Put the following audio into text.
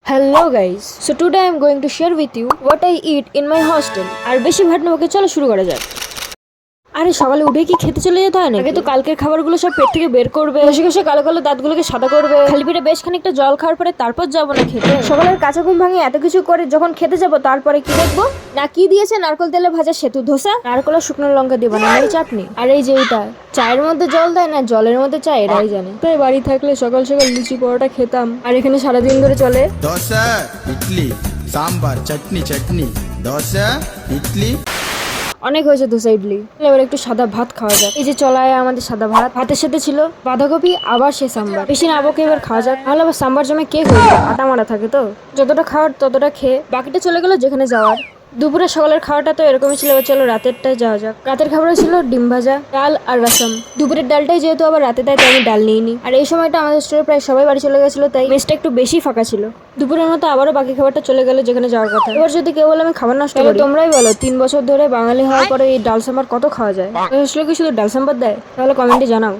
Hello guys, so today I am going to share with you what I eat in my hostel. আর বেশি ভাট না বকে চলো শুরু করা যাক। আরে সকালে উঠে কি খেতে চলে যেতে হয় না? আগে তো কালকের খাবারগুলো সব পেট থেকে বের করবে, ঘষে ঘষে কালো কালো দাঁতগুলোকে সাদা করবে, খালি পেটে বেশ খানিকটা জল খাওয়ার পরে তারপর যাবো না খেতে। সকালের কাঁচা ঘুম ভাঙে এত কিছু করে যখন খেতে যাবো তারপরে কি দেখবো না কি দিয়েছে নারকেল তেলে ভাজা সেতু ধোসা, নারকেল আর শুকনো লঙ্কা দিয়ে বানানো এই চাটনি। আর এই যে এইটা চায়ের মধ্যে জল দেয় না জলের মধ্যে চা এরাই জানে। তাই বাড়ি থাকলে সকাল সকাল লুচি পরোটা খেতাম, আর এখানে সারাদিন ধরে চলে দোসা ইডলি সাম্বার চাটনি চাটনি দোসা ইডলি। অনেক হয়েছে ধোসা ইডলি, এবার একটু সাদা ভাত খাওয়া যাক। এই যে চলায় আমাদের সাদা ভাত, ভাতের সাথে ছিল বাঁধাকপি আবার সে সাম্বার। বেশি না বকে এবার খাওয়া যাক, তাহলে আবার সাম্বার জমে কে হয়ে যায়, আটা মারা থাকে তো। যতটা খাওয়ার ততটা খেয়ে বাকিটা চলে গেল যেখানে যাওয়ার। দুপুরে সকালের খাওয়াটা তো এরকমই ছিল, এবার চলো রাতেরটায় যাওয়া যাক। রাতের খাবারে ছিল ডিম ভাজা, ডাল আর রসম। দুপুরের ডালটাই যেহেতু আবার রাতে দেয় তাই আমি ডাল নিইনি। আর এই সময়টা আমাদের স্টোরে প্রায় সবাই বাড়ি চলে গেছিলো, তাই মেসটা একটু বেশি ফাঁকা ছিল। দুপুরের মতো আবারও বাকি খাবারটা চলে গেল যেখানে যাওয়ার কথা। এবার যদি কেউ বলে আমি খাবার নষ্ট করি, তোমরাই বলো 3 বছর ধরে বাঙালি হওয়ার পরে এই ডাল সাম্বার কত খাওয়া যায়? আসলে কি শুধু ডাল সাম্বার দেয়? তাহলে কমেন্টে জানাও।